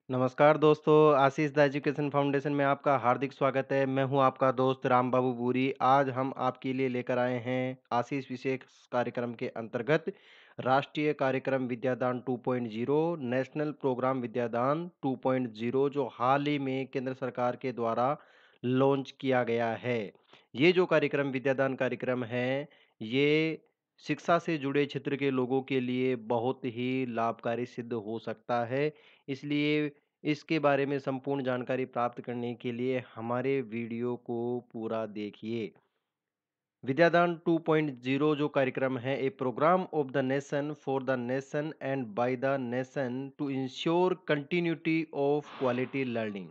नमस्कार दोस्तों, आशीष the education foundation में आपका हार्दिक स्वागत है। मैं हूं आपका दोस्त राम बाबू बूरी। आज हम आपके लिए लेकर आए हैं आशीष विशेष कार्यक्रम के अंतर्गत राष्ट्रीय कार्यक्रम विद्यादान 2.0 नेशनल प्रोग्राम विद्यादान 2.0 जो हाल ही में केंद्र सरकार के द्वारा लॉन्च किया गया है। ये जो कार्यक्रम विद्यादान कार्यक्रम है, ये शिक्षा से जुड़े क्षेत्र के लोगों के लिए बहुत ही लाभकारी सिद्ध हो सकता है। इसलिए इसके बारे में संपूर्ण जानकारी प्राप्त करने के लिए हमारे वीडियो को पूरा देखिए। विद्यादान 2.0 जो कार्यक्रम है a program of the nation for the nation and by the nation to ensure continuity of quality learning.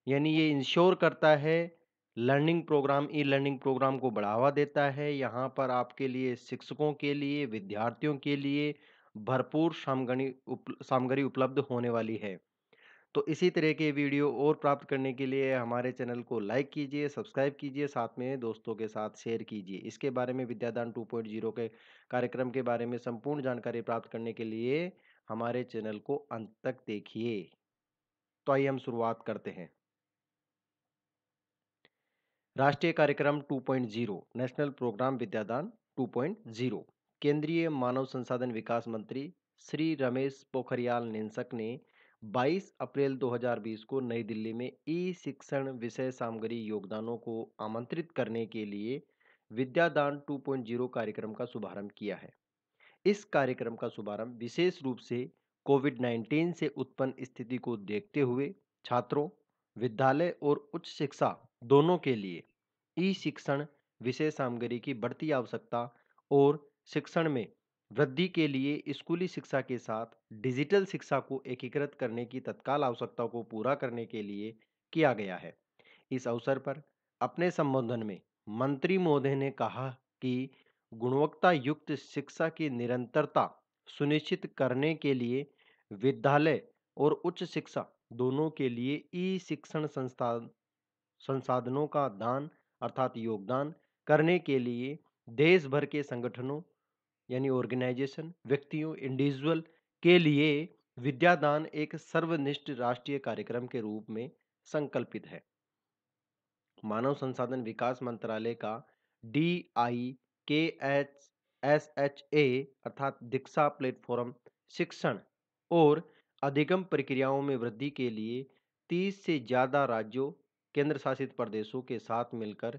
यानी ये इंश्योर करता है learning program e learning program को बढ़ावा देता है। यहाँ पर आपके लिए शिक्षकों के लिए विद्यार्थियों के लिए भरपूर सामग्री उपलब्ध होने वाली है। तो इसी तरह के वीडियो और प्राप्त करने के लिए हमारे चैनल को लाइक कीजिए, सब्सक्राइब कीजिए, साथ में दोस्तों के साथ शेयर कीजिए। इसके बारे में विद्यादान 2.0 के कार्यक्रम के बारे में संपूर्ण जानकारी प्राप्त करने के लिए हमारे चैनल को अंत तक देखिए। तो आइए हम शुरुआत करते हैं। राष्ट्रीय कार्यक्रम 2.0 नेशनल प्रोग्राम विद्यादान 2.0 केंद्रीय मानव संसाधन विकास मंत्री श्री रमेश पोखरियाल निशंक ने 22 अप्रैल 2020 को नई दिल्ली में ई शिक्षण विषय सामग्री योगदानों को आमंत्रित करने के लिए विद्यादान 2.0 कार्यक्रम का शुभारंभ किया है। इस कार्यक्रम का शुभारंभ विशेष रूप से कोविड-19 से उत्पन्न स्थिति को देखते हुए छात्रों, विद्यालय और उच्च शिक्षा दोनों के लिए ई शिक्षण विषय सामग्री की बढ़ती आवश्यकता और शिक्षण में वृद्धि के लिए स्कूली शिक्षा के साथ डिजिटल शिक्षा को एकीकृत करने की तत्काल आवश्यकता को पूरा करने के लिए किया गया है। इस अवसर पर अपने संबोधन में मंत्री महोदय ने कहा कि गुणवत्ता युक्त शिक्षा की निरंतरता सुनिश्चित करने के लिए विद्यालय और उच्च शिक्षा दोनों के लिए ई शिक्षण संसाधनों का दान अर्थात योगदान करने के लिए देश भर के संगठनों यानी ऑर्गेनाइजेशन व्यक्तियों इंडिविजुअल के लिए विद्यादान एक सर्वनिष्ठ राष्ट्रीय कार्यक्रम के रूप में संकल्पित है। मानव संसाधन विकास मंत्रालय का DIKHSHA अर्थात दीक्षा प्लेटफॉर्म शिक्षण और अधिगम प्रक्रियाओं में वृद्धि के लिए 30 से ज्यादा राज्यों केंद्र शासित प्रदेशों के साथ मिलकर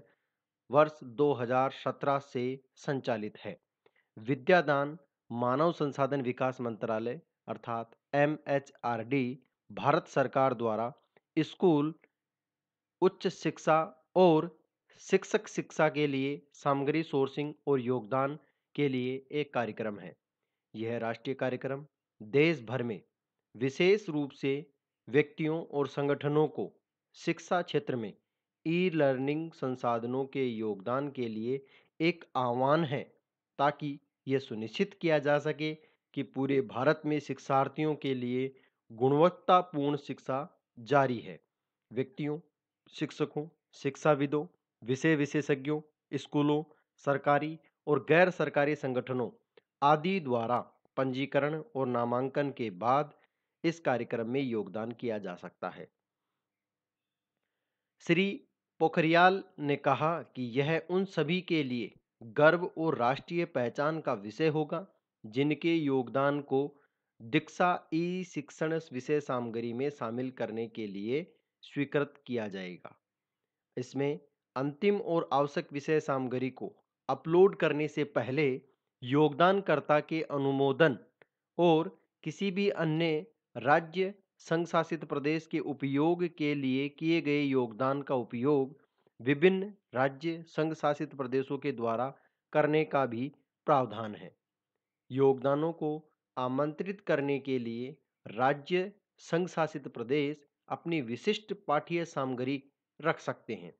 वर्ष 2017 से संचालित है। विद्यादान मानव संसाधन विकास मंत्रालय अर्थात MHRD भारत सरकार द्वारा स्कूल उच्च शिक्षा और शिक्षक शिक्षा के लिए सामग्री सोर्सिंग और योगदान के लिए एक कार्यक्रम है। यह राष्ट्रीय कार्यक्रम देश भर में विशेष रूप से व्यक्तियों और संगठनों को शिक्षा क्षेत्र में ई लर्निंग संसाधनों के योगदान के लिए एक आह्वान है, ताकि यह सुनिश्चित किया जा सके कि पूरे भारत में शिक्षार्थियों के लिए गुणवत्तापूर्ण शिक्षा जारी है। व्यक्तियों, शिक्षकों, शिक्षाविदों, विषय विशेषज्ञों, स्कूलों, सरकारी और गैर सरकारी संगठनों आदि द्वारा पंजीकरण और नामांकन के बाद इस कार्यक्रम में योगदान किया जा सकता है। श्री पोखरियाल ने कहा कि यह उन सभी के लिए गर्व और राष्ट्रीय पहचान का विषय होगा जिनके योगदान को दीक्षा ई शिक्षण विषय सामग्री में शामिल करने के लिए स्वीकृत किया जाएगा। इसमें अंतिम और आवश्यक विषय सामग्री को अपलोड करने से पहले योगदानकर्ता के अनुमोदन और किसी भी अन्य राज्य संघ शासित प्रदेश के उपयोग के लिए किए गए योगदान का उपयोग विभिन्न राज्य संघ शासित प्रदेशों के द्वारा करने का भी प्रावधान है। योगदानों को आमंत्रित करने के लिए राज्य संघ शासित प्रदेश अपनी विशिष्ट पाठ्य सामग्री रख सकते हैं।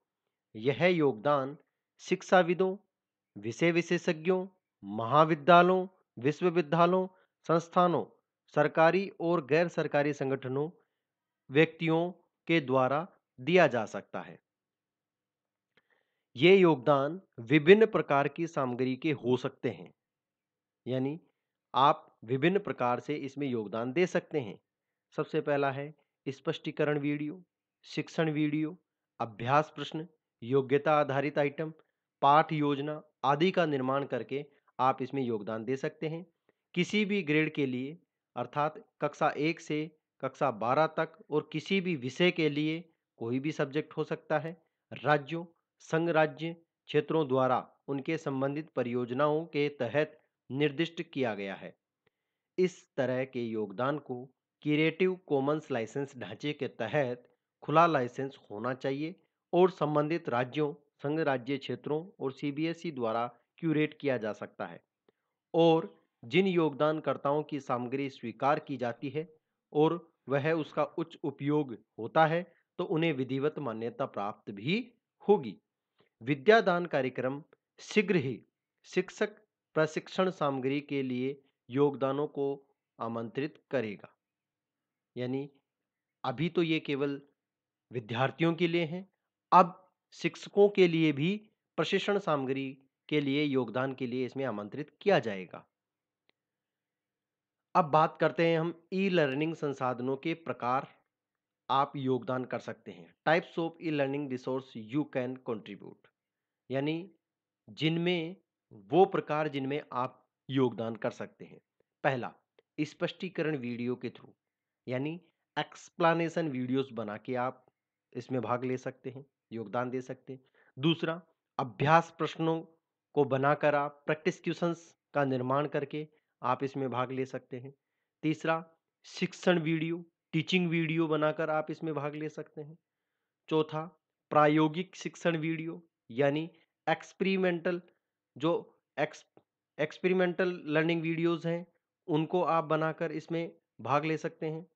यह योगदान शिक्षाविदों, विषय विशेषज्ञों, महाविद्यालयों, विश्वविद्यालयों, संस्थानों, सरकारी और गैर सरकारी संगठनों, व्यक्तियों के द्वारा दिया जा सकता है। ये योगदान विभिन्न प्रकार की सामग्री के हो सकते हैं, यानी आप विभिन्न प्रकार से इसमें योगदान दे सकते हैं। सबसे पहला है स्पष्टीकरण वीडियो, शिक्षण वीडियो, अभ्यास प्रश्न, योग्यता आधारित आइटम, पाठ योजना आदि का निर्माण करके आप इसमें योगदान दे सकते हैं। किसी भी ग्रेड के लिए अर्थात कक्षा 1 से कक्षा 12 तक और किसी भी विषय के लिए कोई भी सब्जेक्ट हो सकता है, राज्यों, संघ राज्य क्षेत्रों द्वारा उनके संबंधित परियोजनाओं के तहत निर्दिष्ट किया गया है। इस तरह के योगदान को क्रिएटिव कॉमन्स लाइसेंस ढांचे के तहत खुला लाइसेंस होना चाहिए और संबंधित राज्यों, संघ राज्य क्षेत्रों और सीबीएसई द्वारा क्यूरेट किया जा सकता है। और जिन योगदानकर्ताओं की सामग्री स्वीकार की जाती है और वह उसका उच्च उपयोग होता है, तो उन्हें विधिवत मान्यता प्राप्त भी होगी। विद्यादान कार्यक्रम शीघ्र ही शिक्षक प्रशिक्षण सामग्री के लिए योगदानों को आमंत्रित करेगा। यानी अभी तो ये केवल विद्यार्थियों के लिए हैं, अब शिक्षकों के लिए भी प्रशिक्षण सामग्री के लिए योगदान के लिए इसमें आमंत्रित किया जाएगा। अब बात करते हैं हम ई लर्निंग संसाधनों के प्रकार आप योगदान कर सकते हैं। Types of e learning resource you can contribute, यानी जिनमें वो प्रकार जिनमें आप योगदान कर सकते हैं। पहला, स्पष्टीकरण वीडियो के थ्रू, यानी एक्सप्लेनेशन वीडियोस बना के आप इसमें भाग ले सकते हैं, योगदान दे सकते हैं। दूसरा, अभ्यास प्रश्नों को बनाकर आप प्रैक्टिस क्वेश्चंस का निर्माण करके आप इसमें भाग ले सकते हैं। तीसरा, शिक्षण वीडियो, टीचिंग वीडियो बनाकर आप इसमें भाग ले सकते हैं। चौथा, प्रायोगिक शिक्षण वीडियो, यानी एक्सपेरिमेंटल जो एक्स एक्सपेरिमेंटल लर्निंग वीडियोस हैं, उनको आप बनाकर इसमें भाग ले सकते हैं।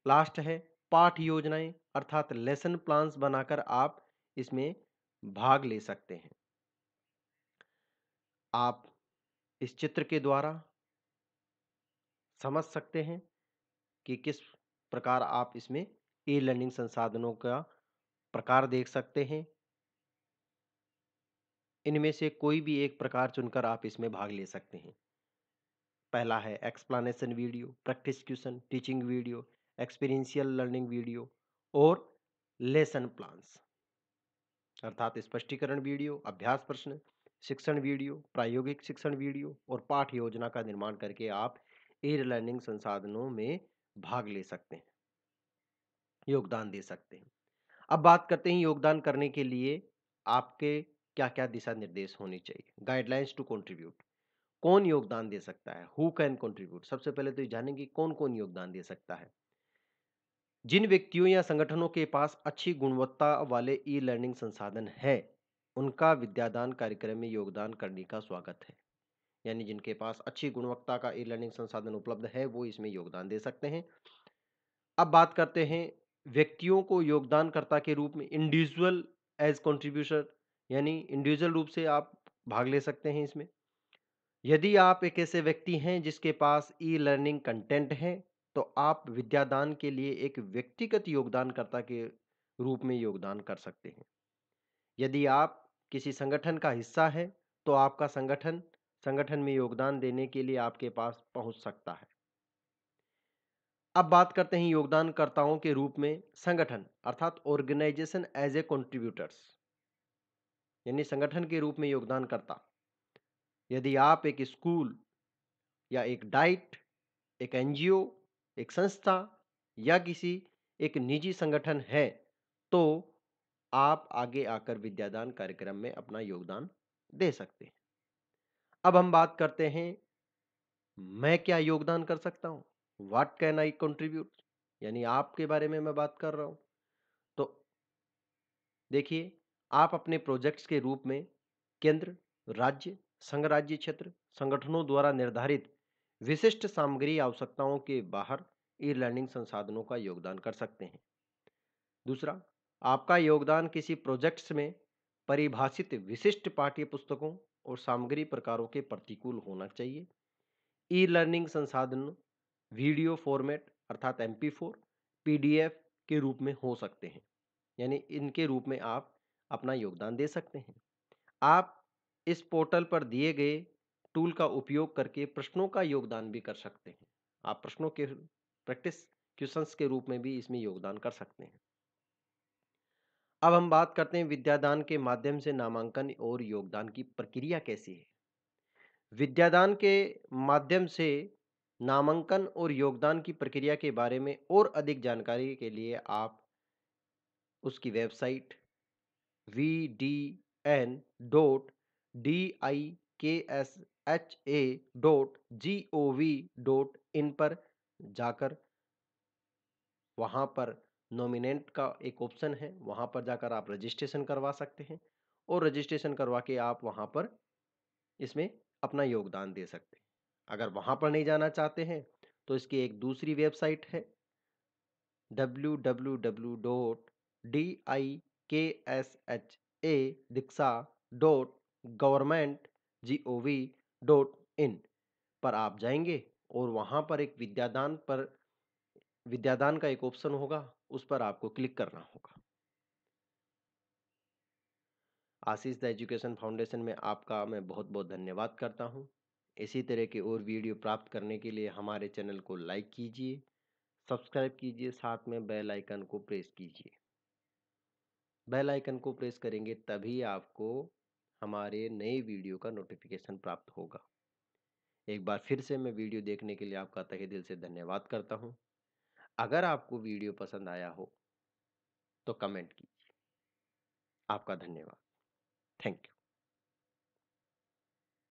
लास्ट है पाठ योजनाएं, अर्थात लेसन प्लान्स बनाकर आप इसमें भाग ले सकते हैं। आप इस चित्र के द्वारा समझ सकते हैं कि किस प्रकार आप इसमें ई लर्निंग संसाधनों का प्रकार देख सकते हैं। इनमें से कोई भी एक प्रकार चुनकर आप इसमें भाग ले सकते हैं। पहला है explanation video, practice question, teaching video, experiential learning video और लेसन प्लान्स, अर्थात स्पष्टीकरण वीडियो, अभ्यास प्रश्न, शिक्षण वीडियो, प्रायोगिक शिक्षण वीडियो और पाठ योजना का निर्माण करके आप ई लर्निंग संसाधनों में भाग ले सकते हैं, योगदान दे सकते हैं। अब बात करते हैं योगदान करने के लिए आपके क्या-क्या दिशा निर्देश होने चाहिए। गाइडलाइंस टू कंट्रीब्यूट, कौन योगदान दे सकता है, हु कैन कंट्रीब्यूट। सबसे पहले तो ये जानेंगे कौन-कौन योगदान दे सकता है। जिन व्यक्तियों या संगठनों के पास अच्छी गुणवत्ता वाले ई लर्निंग संसाधन है, उनका विद्यादान कार्यक्रम में योगदान करने का स्वागत है। यानी जिनके पास अच्छी गुणवत्ता का ई लर्निंग संसाधन उपलब्ध है, वो इसमें योगदान दे सकते हैं। अब बात करते हैं व्यक्तियों को योगदानकर्ता के रूप में, इंडिविजुअल एज कंट्रीब्यूटर, यानी इंडिविजुअल रूप से आप भाग ले सकते हैं इसमें। यदि आप एक ऐसे व्यक्ति हैं जिसके पास ई लर्निंग कंटेंट है, तो आप विद्यादान के लिए एक व्यक्तिगत योगदानकर्ता के रूप में योगदान कर सकते हैं। यदि आप किसी संगठन का हिस्सा है, तो आपका संगठन में योगदान देने के लिए आपके पास पहुंच सकता है। अब बात करते हैं योगदानकर्ताओं के रूप में संगठन, अर्थात ऑर्गेनाइजेशन एज ए कंट्रीब्यूटर्स, यानी संगठन के रूप में योगदानकर्ता। यदि आप एक स्कूल या एक डाइट, एक एनजीओ, एक संस्था या किसी एक निजी संगठन है, तो आप आगे आकर विद्यादान कार्यक्रम में अपना योगदान दे सकते हैं। अब हम बात करते हैं मैं क्या योगदान कर सकता हूं, व्हाट कैन आई कंट्रीब्यूट, यानी आपके बारे में मैं बात कर रहा हूं। तो देखिए, आप अपने प्रोजेक्ट्स के रूप में केंद्र, राज्य, संघ राज्य क्षेत्र संगठनों द्वारा निर्धारित विशिष्ट सामग्री आवश्यकताओं के बाहर ई लर्निंग संसाधनों का योगदान कर सकते हैं। दूसरा, आपका योगदान किसी प्रोजेक्ट्स में परिभाषित विशिष्ट पाठ्य पुस्तकों और सामग्री प्रकारों के प्रतिकूल होना चाहिए। ई लर्निंग संसाधन वीडियो फॉर्मेट अर्थात MP4, PDF के रूप में हो सकते हैं, यानी इनके रूप में आप अपना योगदान दे सकते हैं। आप इस पोर्टल पर दिए गए टूल का उपयोग करके प्रश्नों का योगदान भी कर सकते हैं। आप प्रैक्टिस क्वेश्चंस के रूप में भी इसमें योगदान कर सकते हैं। अब हम बात करते हैं विद्यादान के माध्यम से नामांकन और योगदान की प्रक्रिया कैसी है। विद्यादान के माध्यम से नामांकन और योगदान की प्रक्रिया के बारे में और अधिक जानकारी के लिए आप उसकी वेबसाइट vdn.dikshA.gov.in पर जाकर वहाँ पर नॉमिनेट का एक ऑप्शन है, वहाँ पर जाकर आप रजिस्ट्रेशन करवा सकते हैं और रजिस्ट्रेशन करवा के आप वहाँ पर इसमें अपना योगदान दे सकते हैं। अगर वहाँ पर नहीं जाना चाहते हैं, तो इसकी एक दूसरी वेबसाइट है www.dikshadiksha.government.gov.in पर आप जाएंगे और वहाँ पर एक विद्यादान का एक ऑप्शन होगा, उस पर आपको क्लिक करना होगा। आशीष द एजुकेशन फाउंडेशन में आपका मैं बहुत-बहुत धन्यवाद करता हूँ। इसी तरह के और वीडियो प्राप्त करने के लिए हमारे चैनल को लाइक कीजिए, सब्सक्राइब कीजिए, साथ में बेल आइकन को प्रेस कीजिए। बेल आइकन को प्रेस करेंगे तभी आपको हमारे नए वीडियो का नोटिफिकेशन प्राप्त होगा। एक बार फिर से मैं वीडियो देखने के लिए आपका तहे दिल से धन्यवाद करता हूँ। अगर आपको वीडियो पसंद आया हो तो कमेंट कीजिए। आपका धन्यवाद। Thank you.